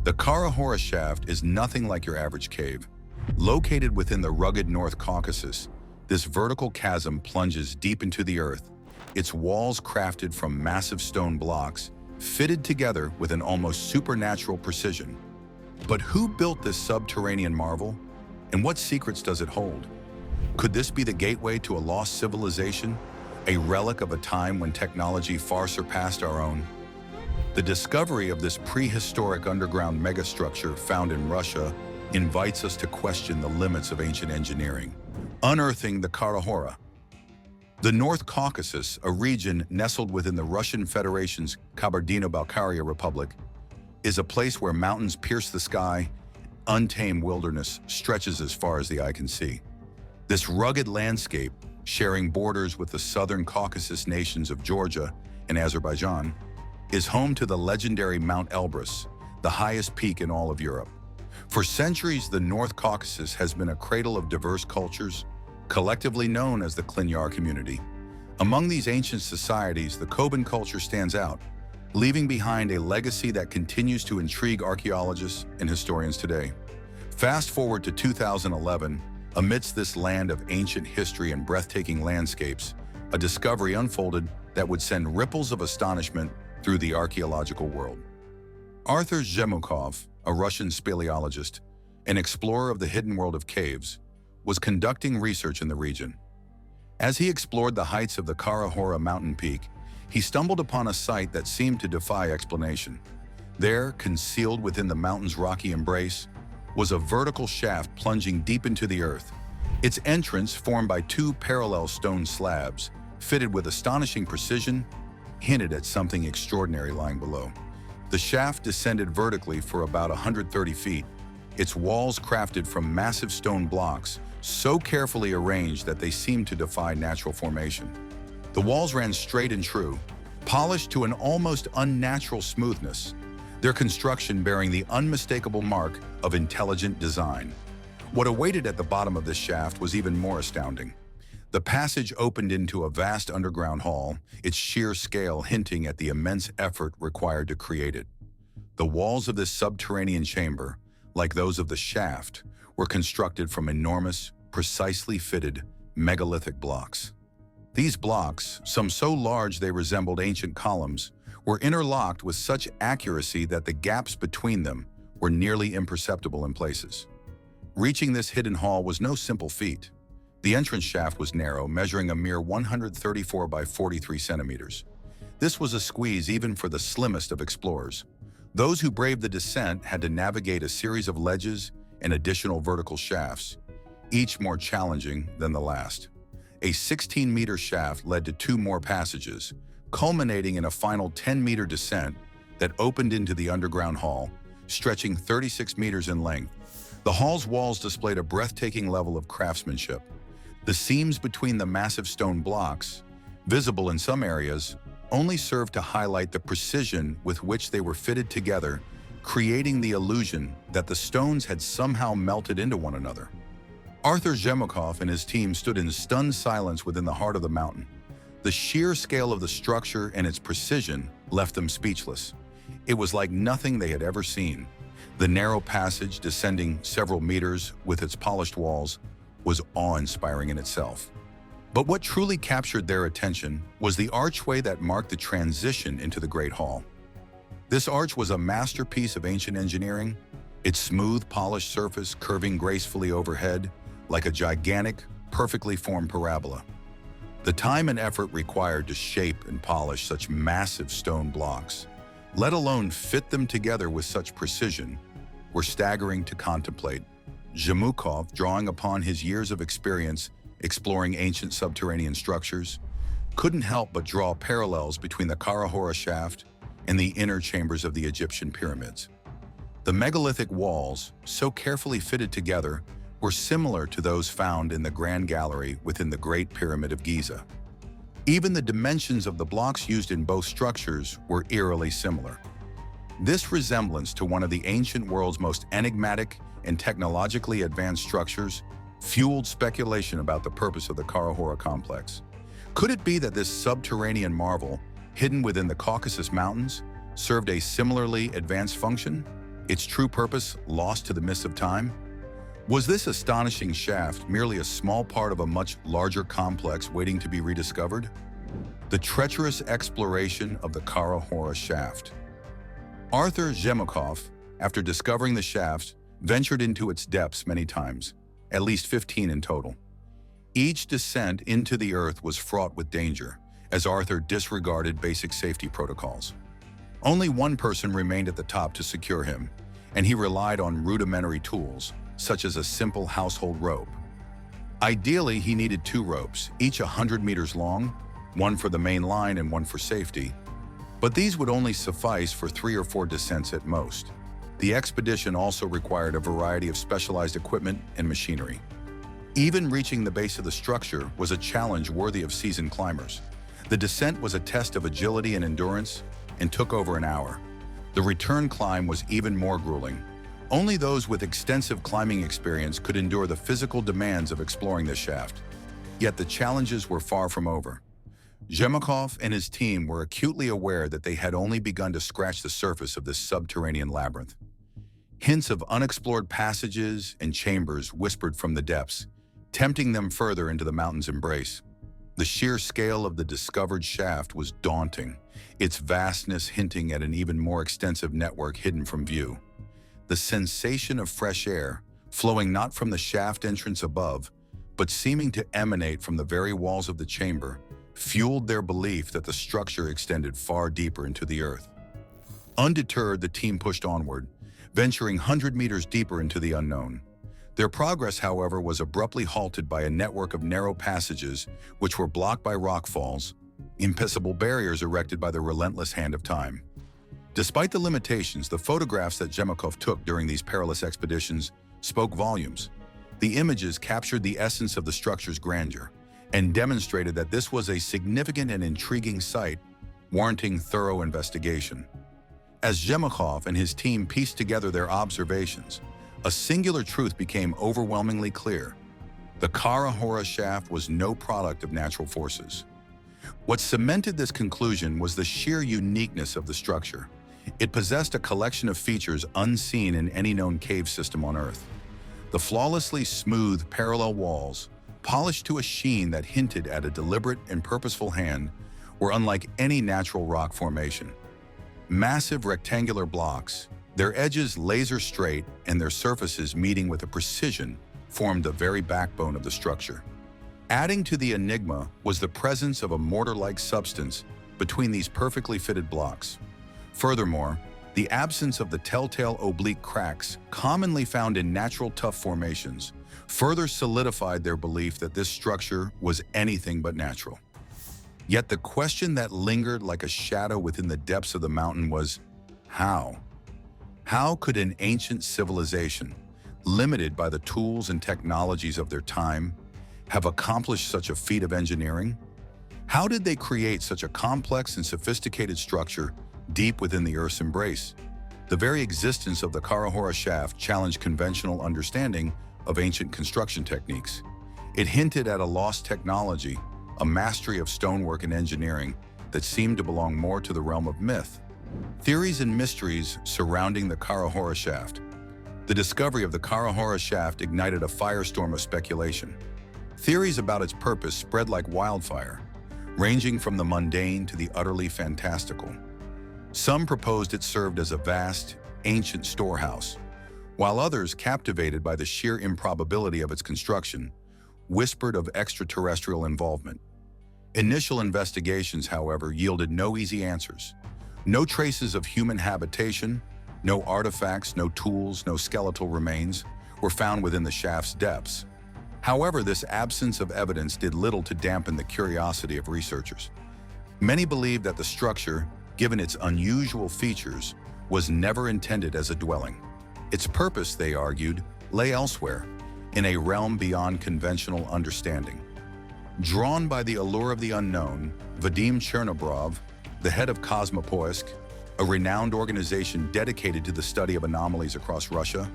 The Khara-Hora shaft is nothing like your average cave. Located within the rugged North Caucasus, this vertical chasm plunges deep into the earth, its walls crafted from massive stone blocks, fitted together with an almost supernatural precision. But who built this subterranean marvel, and what secrets does it hold? Could this be the gateway to a lost civilization, a relic of a time when technology far surpassed our own? The discovery of this prehistoric underground megastructure found in Russia invites us to question the limits of ancient engineering, unearthing the Khara-Hora. The North Caucasus, a region nestled within the Russian Federation's Kabardino-Balkaria Republic, is a place where mountains pierce the sky, untamed wilderness stretches as far as the eye can see. This rugged landscape, sharing borders with the southern Caucasus nations of Georgia and Azerbaijan, is home to the legendary Mount Elbrus, the highest peak in all of Europe. For centuries, the North Caucasus has been a cradle of diverse cultures, collectively known as the Klinyar community. Among these ancient societies, the Koban culture stands out, leaving behind a legacy that continues to intrigue archaeologists and historians today. Fast forward to 2011, amidst this land of ancient history and breathtaking landscapes, a discovery unfolded that would send ripples of astonishment through the archaeological world. Arthur Zhemukov, a Russian speleologist, an explorer of the hidden world of caves, was conducting research in the region. As he explored the heights of the Khara-Hora mountain peak, he stumbled upon a sight that seemed to defy explanation. There, concealed within the mountain's rocky embrace, was a vertical shaft plunging deep into the earth. Its entrance, formed by two parallel stone slabs, fitted with astonishing precision, hinted at something extraordinary lying below. The shaft descended vertically for about 130 feet, its walls crafted from massive stone blocks, so carefully arranged that they seemed to defy natural formation. The walls ran straight and true, polished to an almost unnatural smoothness, their construction bearing the unmistakable mark of intelligent design. What awaited at the bottom of this shaft was even more astounding. The passage opened into a vast underground hall, its sheer scale hinting at the immense effort required to create it. The walls of this subterranean chamber, like those of the shaft, were constructed from enormous, precisely fitted megalithic blocks. These blocks, some so large they resembled ancient columns, were interlocked with such accuracy that the gaps between them were nearly imperceptible in places. Reaching this hidden hall was no simple feat. The entrance shaft was narrow, measuring a mere 134 by 43 centimeters. This was a squeeze even for the slimmest of explorers. Those who braved the descent had to navigate a series of ledges and additional vertical shafts, each more challenging than the last. A 16-meter shaft led to two more passages, culminating in a final 10-meter descent that opened into the underground hall, stretching 36 meters in length. The hall's walls displayed a breathtaking level of craftsmanship. The seams between the massive stone blocks, visible in some areas, only served to highlight the precision with which they were fitted together, creating the illusion that the stones had somehow melted into one another. Arthur Zhemukov and his team stood in stunned silence within the heart of the mountain. The sheer scale of the structure and its precision left them speechless. It was like nothing they had ever seen. The narrow passage, descending several meters with its polished walls, was awe-inspiring in itself. But what truly captured their attention was the archway that marked the transition into the Great Hall. This arch was a masterpiece of ancient engineering, its smooth, polished surface curving gracefully overhead like a gigantic, perfectly formed parabola. The time and effort required to shape and polish such massive stone blocks, let alone fit them together with such precision, were staggering to contemplate. Zhemukov, drawing upon his years of experience exploring ancient subterranean structures, couldn't help but draw parallels between the Khara-Hora shaft and the inner chambers of the Egyptian pyramids. The megalithic walls, so carefully fitted together, were similar to those found in the Grand Gallery within the Great Pyramid of Giza. Even the dimensions of the blocks used in both structures were eerily similar. This resemblance to one of the ancient world's most enigmatic and technologically advanced structures fueled speculation about the purpose of the Khara-Hora complex. Could it be that this subterranean marvel, hidden within the Caucasus Mountains, served a similarly advanced function? its true purpose lost to the mists of time? Was this astonishing shaft merely a small part of a much larger complex waiting to be rediscovered? The treacherous exploration of the Khara-Hora shaft. Arthur Zhemokov, after discovering the shaft, ventured into its depths many times, at least 15 in total. Each descent into the earth was fraught with danger, as Arthur disregarded basic safety protocols. Only one person remained at the top to secure him, and he relied on rudimentary tools, such as a simple household rope. Ideally, he needed 2 ropes, each 100 meters long, one for the main line and one for safety, but these would only suffice for 3 or 4 descents at most. The expedition also required a variety of specialized equipment and machinery. Even reaching the base of the structure was a challenge worthy of seasoned climbers. The descent was a test of agility and endurance and took over an hour. The return climb was even more grueling. Only those with extensive climbing experience could endure the physical demands of exploring this shaft. Yet the challenges were far from over. Zhemokov and his team were acutely aware that they had only begun to scratch the surface of this subterranean labyrinth. Hints of unexplored passages and chambers whispered from the depths, tempting them further into the mountain's embrace. The sheer scale of the discovered shaft was daunting, its vastness hinting at an even more extensive network hidden from view. The sensation of fresh air, flowing not from the shaft entrance above, but seeming to emanate from the very walls of the chamber, fueled their belief that the structure extended far deeper into the earth. Undeterred, the team pushed onward, venturing 100 meters deeper into the unknown. Their progress, however, was abruptly halted by a network of narrow passages which were blocked by rockfalls, impassable barriers erected by the relentless hand of time. Despite the limitations, the photographs that Zhemokov took during these perilous expeditions spoke volumes. The images captured the essence of the structure's grandeur and demonstrated that this was a significant and intriguing site, warranting thorough investigation. As Zhemokov and his team pieced together their observations, a singular truth became overwhelmingly clear. The Khara-Hora shaft was no product of natural forces. What cemented this conclusion was the sheer uniqueness of the structure. It possessed a collection of features unseen in any known cave system on Earth. The flawlessly smooth, parallel walls, polished to a sheen that hinted at a deliberate and purposeful hand, were unlike any natural rock formation. Massive rectangular blocks, their edges laser straight and their surfaces meeting with a precision, formed the very backbone of the structure. Adding to the enigma was the presence of a mortar-like substance between these perfectly fitted blocks. Furthermore, the absence of the telltale oblique cracks commonly found in natural tuff formations further solidified their belief that this structure was anything but natural. Yet the question that lingered like a shadow within the depths of the mountain was, how? How could an ancient civilization, limited by the tools and technologies of their time, have accomplished such a feat of engineering? How did they create such a complex and sophisticated structure deep within the Earth's embrace? The very existence of the Khara-Hora shaft challenged conventional understanding of ancient construction techniques. It hinted at a lost technology, a mastery of stonework and engineering that seemed to belong more to the realm of myth. Theories and mysteries surrounding the Khara-Hora shaft. The discovery of the Khara-Hora shaft ignited a firestorm of speculation. Theories about its purpose spread like wildfire, ranging from the mundane to the utterly fantastical. Some proposed it served as a vast, ancient storehouse, while others, captivated by the sheer improbability of its construction, whispered of extraterrestrial involvement. Initial investigations, however, yielded no easy answers. No traces of human habitation, no artifacts, no tools, no skeletal remains were found within the shaft's depths. However, this absence of evidence did little to dampen the curiosity of researchers. Many believed that the structure, given its unusual features, was never intended as a dwelling. Its purpose, they argued, lay elsewhere, in a realm beyond conventional understanding. Drawn by the allure of the unknown, Vadim Chernobrov, the head of Cosmopoisk, a renowned organization dedicated to the study of anomalies across Russia,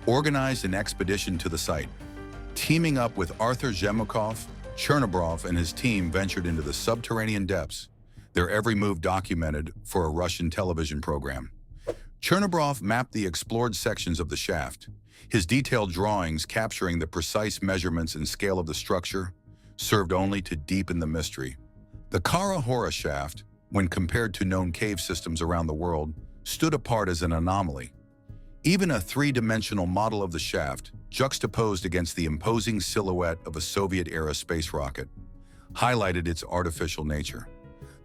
organized an expedition to the site. Teaming up with Arthur Zhemokov, Chernobrov and his team ventured into the subterranean depths, their every move documented for a Russian television program. Chernobrov mapped the explored sections of the shaft, his detailed drawings capturing the precise measurements and scale of the structure served only to deepen the mystery. The Khara-Hora shaft, when compared to known cave systems around the world, stood apart as an anomaly. Even a three-dimensional model of the shaft, juxtaposed against the imposing silhouette of a Soviet-era space rocket, highlighted its artificial nature.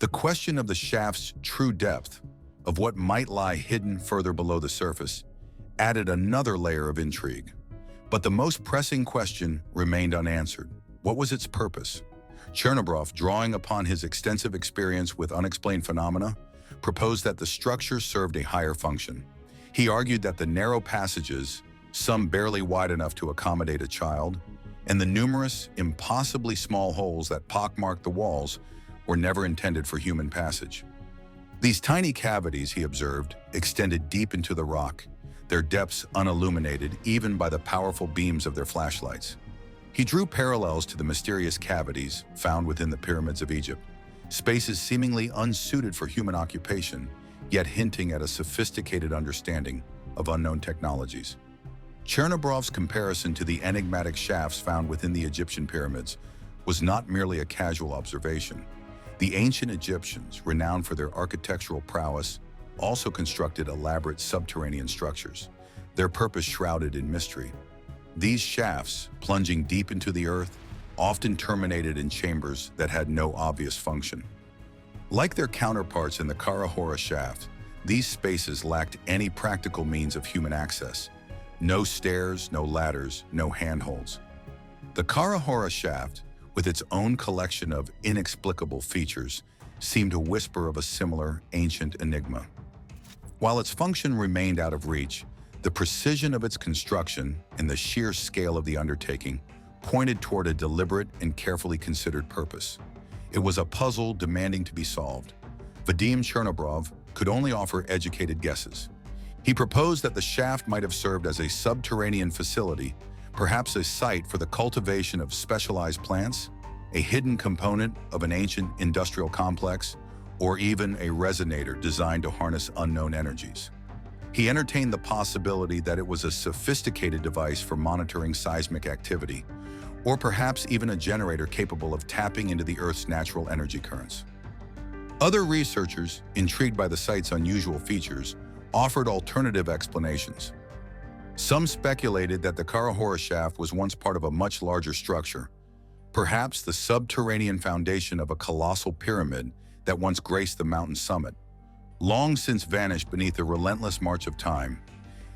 The question of the shaft's true depth, of what might lie hidden further below the surface, added another layer of intrigue. But the most pressing question remained unanswered. What was its purpose? Chernobrov, drawing upon his extensive experience with unexplained phenomena, proposed that the structure served a higher function. He argued that the narrow passages, some barely wide enough to accommodate a child, and the numerous, impossibly small holes that pockmarked the walls were never intended for human passage. These tiny cavities, he observed, extended deep into the rock, their depths unilluminated even by the powerful beams of their flashlights. He drew parallels to the mysterious cavities found within the pyramids of Egypt, spaces seemingly unsuited for human occupation, yet hinting at a sophisticated understanding of unknown technologies. Chernobrov's comparison to the enigmatic shafts found within the Egyptian pyramids was not merely a casual observation. The ancient Egyptians, renowned for their architectural prowess, also constructed elaborate subterranean structures, their purpose shrouded in mystery. These shafts, plunging deep into the earth, often terminated in chambers that had no obvious function. Like their counterparts in the Khara-Hora shaft, these spaces lacked any practical means of human access. No stairs, no ladders, no handholds. The Khara-Hora shaft, with its own collection of inexplicable features, seemed a whisper of a similar ancient enigma. While its function remained out of reach, the precision of its construction and the sheer scale of the undertaking pointed toward a deliberate and carefully considered purpose. It was a puzzle demanding to be solved. Vadim Chernobrov could only offer educated guesses. He proposed that the shaft might have served as a subterranean facility, perhaps a site for the cultivation of specialized plants, a hidden component of an ancient industrial complex, or even a resonator designed to harness unknown energies. He entertained the possibility that it was a sophisticated device for monitoring seismic activity, or perhaps even a generator capable of tapping into the Earth's natural energy currents. Other researchers, intrigued by the site's unusual features, offered alternative explanations. Some speculated that the Khara-Hora shaft was once part of a much larger structure, perhaps the subterranean foundation of a colossal pyramid that once graced the mountain summit, long since vanished beneath the relentless march of time.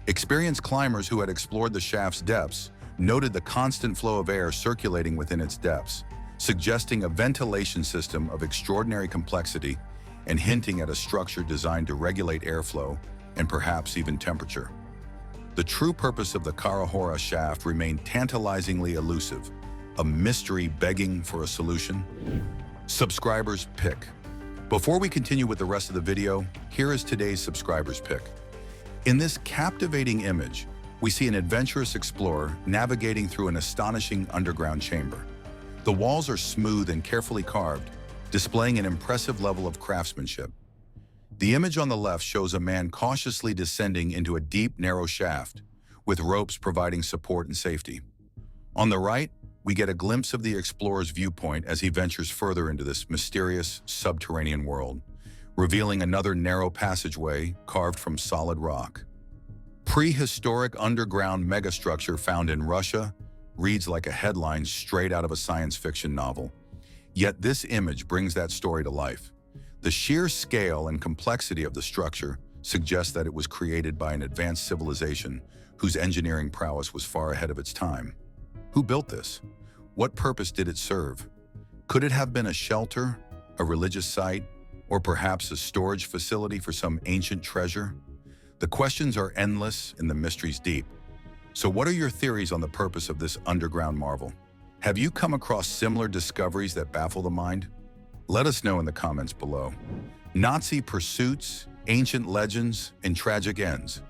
Experienced climbers who had explored the shaft's depths noted the constant flow of air circulating within its depths, suggesting a ventilation system of extraordinary complexity and hinting at a structure designed to regulate airflow and perhaps even temperature. The true purpose of the Khara-Hora shaft remained tantalizingly elusive, a mystery begging for a solution. Subscriber's pick. Before we continue with the rest of the video, here is today's subscriber's pick. In this captivating image, we see an adventurous explorer navigating through an astonishing underground chamber. The walls are smooth and carefully carved, displaying an impressive level of craftsmanship. The image on the left shows a man cautiously descending into a deep, narrow shaft, with ropes providing support and safety. On the right, we get a glimpse of the explorer's viewpoint as he ventures further into this mysterious subterranean world, revealing another narrow passageway carved from solid rock. Prehistoric underground megastructure found in Russia reads like a headline straight out of a science fiction novel. Yet this image brings that story to life. The sheer scale and complexity of the structure suggests that it was created by an advanced civilization whose engineering prowess was far ahead of its time. Who built this? What purpose did it serve? Could it have been a shelter, a religious site, or perhaps a storage facility for some ancient treasure? The questions are endless and the mysteries deep. So what are your theories on the purpose of this underground marvel? Have you come across similar discoveries that baffle the mind? Let us know in the comments below. Nazi pursuits, ancient legends, and tragic ends.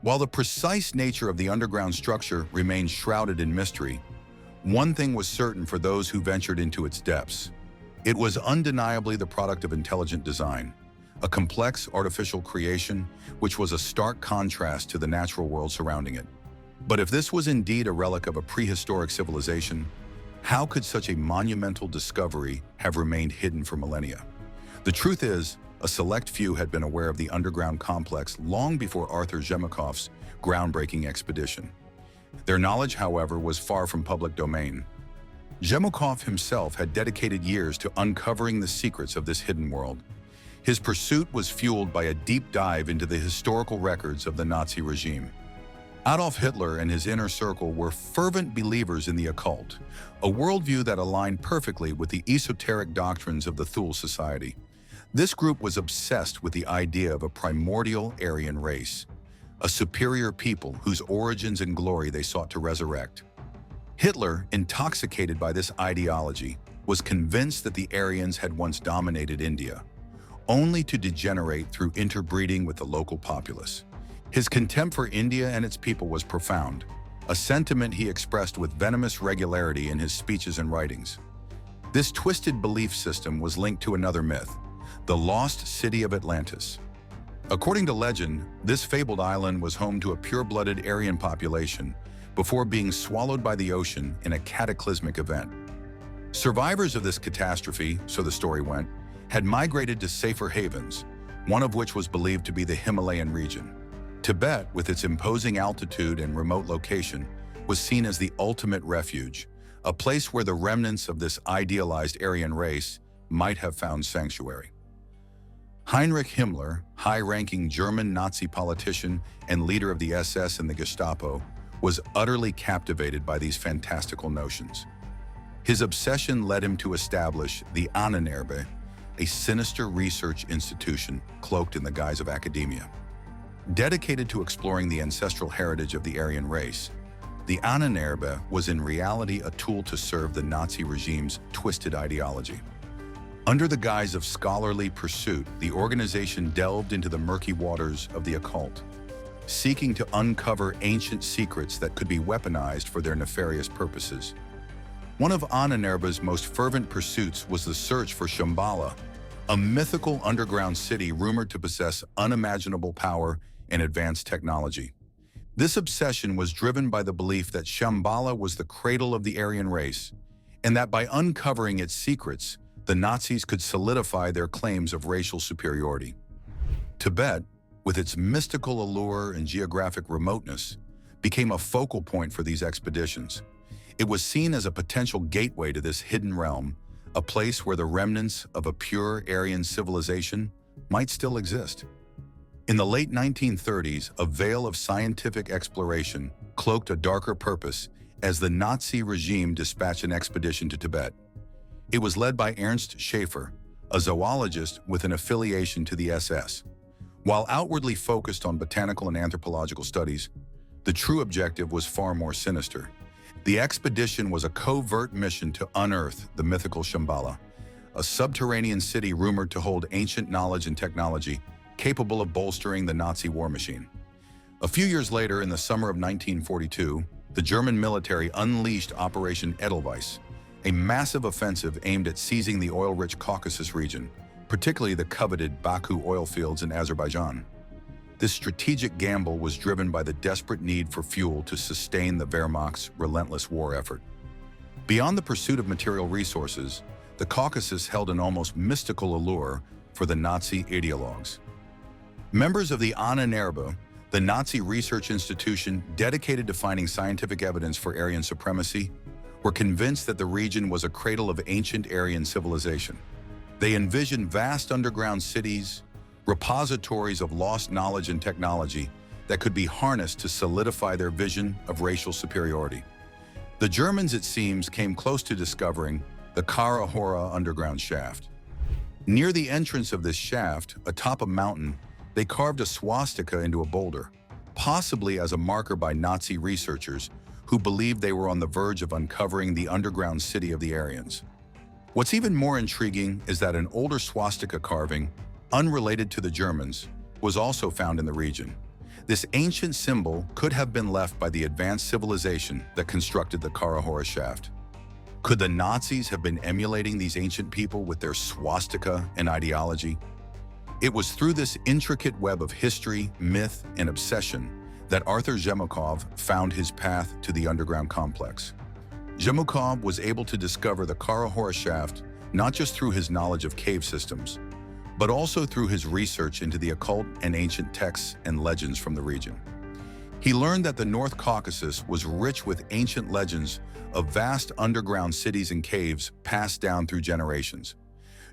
While the precise nature of the underground structure remains shrouded in mystery, one thing was certain for those who ventured into its depths. It was undeniably the product of intelligent design, a complex artificial creation which was a stark contrast to the natural world surrounding it. But if this was indeed a relic of a prehistoric civilization, how could such a monumental discovery have remained hidden for millennia? The truth is, a select few had been aware of the underground complex long before Arthur Zhemkov's groundbreaking expedition. Their knowledge, however, was far from public domain. Zhemkov himself had dedicated years to uncovering the secrets of this hidden world. His pursuit was fueled by a deep dive into the historical records of the Nazi regime. Adolf Hitler and his inner circle were fervent believers in the occult, a worldview that aligned perfectly with the esoteric doctrines of the Thule Society. This group was obsessed with the idea of a primordial Aryan race, a superior people whose origins and glory they sought to resurrect. Hitler, intoxicated by this ideology, was convinced that the Aryans had once dominated India, only to degenerate through interbreeding with the local populace. His contempt for India and its people was profound, a sentiment he expressed with venomous regularity in his speeches and writings. This twisted belief system was linked to another myth, the lost city of Atlantis. According to legend, this fabled island was home to a pure-blooded Aryan population before being swallowed by the ocean in a cataclysmic event. Survivors of this catastrophe, so the story went, had migrated to safer havens, one of which was believed to be the Himalayan region. Tibet, with its imposing altitude and remote location, was seen as the ultimate refuge, a place where the remnants of this idealized Aryan race might have found sanctuary. Heinrich Himmler, high-ranking German Nazi politician and leader of the SS and the Gestapo, was utterly captivated by these fantastical notions. His obsession led him to establish the Ahnenerbe, a sinister research institution cloaked in the guise of academia. Dedicated to exploring the ancestral heritage of the Aryan race, the Ahnenerbe was in reality a tool to serve the Nazi regime's twisted ideology. Under the guise of scholarly pursuit, the organization delved into the murky waters of the occult, seeking to uncover ancient secrets that could be weaponized for their nefarious purposes. One of Ahnenerbe's most fervent pursuits was the search for Shambhala, a mythical underground city rumored to possess unimaginable power and advanced technology. This obsession was driven by the belief that Shambhala was the cradle of the Aryan race, and that by uncovering its secrets, the Nazis could solidify their claims of racial superiority. Tibet, with its mystical allure and geographic remoteness, became a focal point for these expeditions. It was seen as a potential gateway to this hidden realm, a place where the remnants of a pure Aryan civilization might still exist. In the late 1930s, a veil of scientific exploration cloaked a darker purpose as the Nazi regime dispatched an expedition to Tibet. It was led by Ernst Schaefer, a zoologist with an affiliation to the SS. While outwardly focused on botanical and anthropological studies, the true objective was far more sinister. The expedition was a covert mission to unearth the mythical Shambhala, a subterranean city rumored to hold ancient knowledge and technology capable of bolstering the Nazi war machine. A few years later, in the summer of 1942, the German military unleashed Operation Edelweiss, a massive offensive aimed at seizing the oil-rich Caucasus region, particularly the coveted Baku oil fields in Azerbaijan. This strategic gamble was driven by the desperate need for fuel to sustain the Wehrmacht's relentless war effort. Beyond the pursuit of material resources, the Caucasus held an almost mystical allure for the Nazi ideologues. Members of the Ahnenerbe, the Nazi research institution dedicated to finding scientific evidence for Aryan supremacy, were convinced that the region was a cradle of ancient Aryan civilization. They envisioned vast underground cities, repositories of lost knowledge and technology that could be harnessed to solidify their vision of racial superiority. The Germans, it seems, came close to discovering the Khara-Hora underground shaft. Near the entrance of this shaft, atop a mountain, they carved a swastika into a boulder, possibly as a marker by Nazi researchers who believed they were on the verge of uncovering the underground city of the Aryans. What's even more intriguing is that an older swastika carving, unrelated to the Germans, was also found in the region. This ancient symbol could have been left by the advanced civilization that constructed the Khara-Hora shaft. Could the Nazis have been emulating these ancient people with their swastika and ideology? It was through this intricate web of history, myth, and obsession that Arthur Zhemukov found his path to the underground complex. Zhemukov was able to discover the Khara-Hora shaft not just through his knowledge of cave systems, but also through his research into the occult and ancient texts and legends from the region. He learned that the North Caucasus was rich with ancient legends of vast underground cities and caves passed down through generations.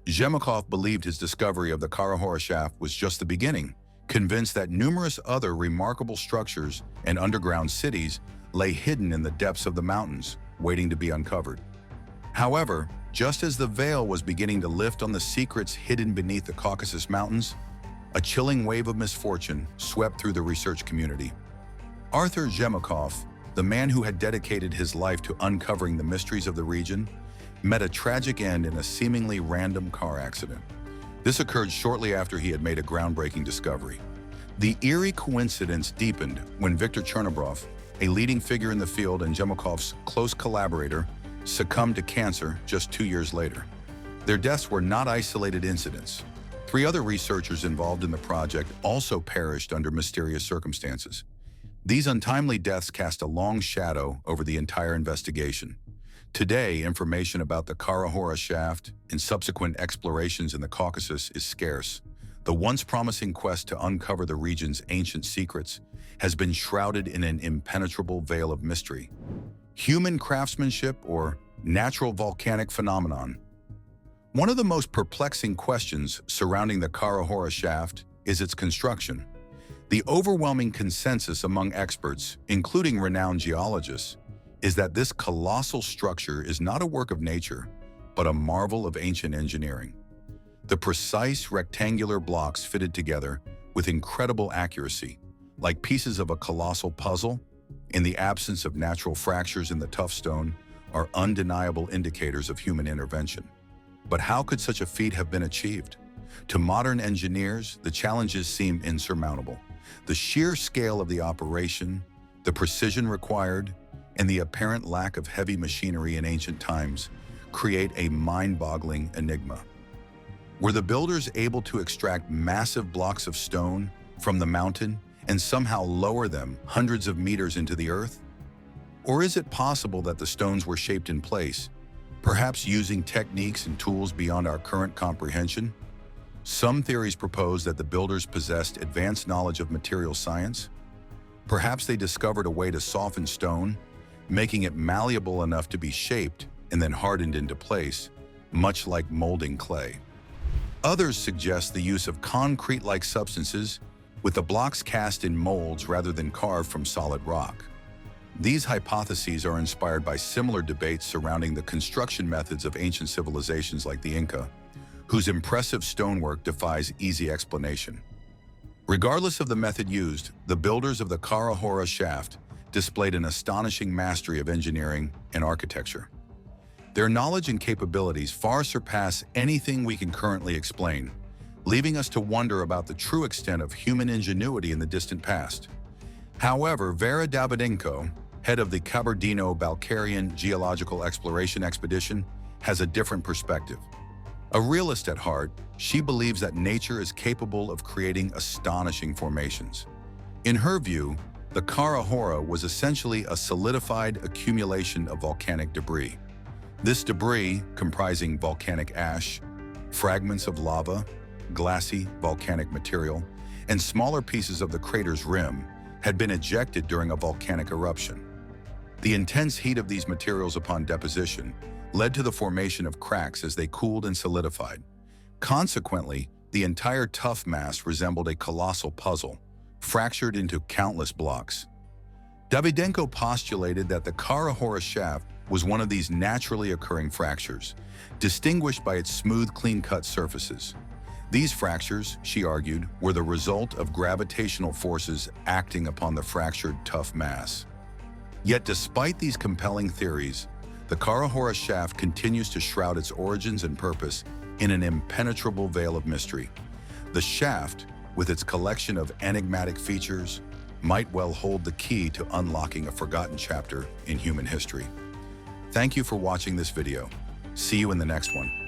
Zhemukov believed his discovery of the Khara-Hora shaft was just the beginning, convinced that numerous other remarkable structures and underground cities lay hidden in the depths of the mountains, waiting to be uncovered. However, just as the veil was beginning to lift on the secrets hidden beneath the Caucasus Mountains, a chilling wave of misfortune swept through the research community. Arthur Zhemukov, the man who had dedicated his life to uncovering the mysteries of the region, met a tragic end in a seemingly random car accident. This occurred shortly after he had made a groundbreaking discovery. The eerie coincidence deepened when Viktor Chernobrov, a leading figure in the field and Zhemukov's close collaborator, succumbed to cancer just 2 years later. Their deaths were not isolated incidents. 3 other researchers involved in the project also perished under mysterious circumstances. These untimely deaths cast a long shadow over the entire investigation. Today, information about the Khara-Hora shaft and subsequent explorations in the Caucasus is scarce. The once promising quest to uncover the region's ancient secrets has been shrouded in an impenetrable veil of mystery. Human craftsmanship or natural volcanic phenomenon? One of the most perplexing questions surrounding the Khara-Hora shaft is its construction. The overwhelming consensus among experts, including renowned geologists, is that this colossal structure is not a work of nature, but a marvel of ancient engineering. The precise rectangular blocks fitted together with incredible accuracy, like pieces of a colossal puzzle, in the absence of natural fractures in the tough stone, are undeniable indicators of human intervention. But how could such a feat have been achieved? To modern engineers, the challenges seem insurmountable. The sheer scale of the operation, the precision required, and the apparent lack of heavy machinery in ancient times create a mind-boggling enigma. Were the builders able to extract massive blocks of stone from the mountain and somehow lower them hundreds of meters into the earth? Or is it possible that the stones were shaped in place, perhaps using techniques and tools beyond our current comprehension? Some theories propose that the builders possessed advanced knowledge of material science. Perhaps they discovered a way to soften stone, making it malleable enough to be shaped and then hardened into place, much like molding clay. Others suggest the use of concrete-like substances, with the blocks cast in molds rather than carved from solid rock. These hypotheses are inspired by similar debates surrounding the construction methods of ancient civilizations like the Inca, whose impressive stonework defies easy explanation. Regardless of the method used, the builders of the Khara-Hora shaft displayed an astonishing mastery of engineering and architecture. Their knowledge and capabilities far surpass anything we can currently explain, leaving us to wonder about the true extent of human ingenuity in the distant past. However, Vera Davydenko, head of the Kabardino-Balkarian Geological Exploration Expedition, has a different perspective. A realist at heart, she believes that nature is capable of creating astonishing formations. In her view, the Khara-Hora was essentially a solidified accumulation of volcanic debris. This debris, comprising volcanic ash, fragments of lava, glassy volcanic material, and smaller pieces of the crater's rim, had been ejected during a volcanic eruption. The intense heat of these materials upon deposition led to the formation of cracks as they cooled and solidified. Consequently, the entire tough mass resembled a colossal puzzle, fractured into countless blocks. Davydenko postulated that the Khara-Hora shaft was one of these naturally occurring fractures, distinguished by its smooth, clean-cut surfaces. These fractures, she argued, were the result of gravitational forces acting upon the fractured, tough mass. Yet despite these compelling theories, the Khara-Hora shaft continues to shroud its origins and purpose in an impenetrable veil of mystery. The shaft, with its collection of enigmatic features, might well hold the key to unlocking a forgotten chapter in human history. Thank you for watching this video. See you in the next one.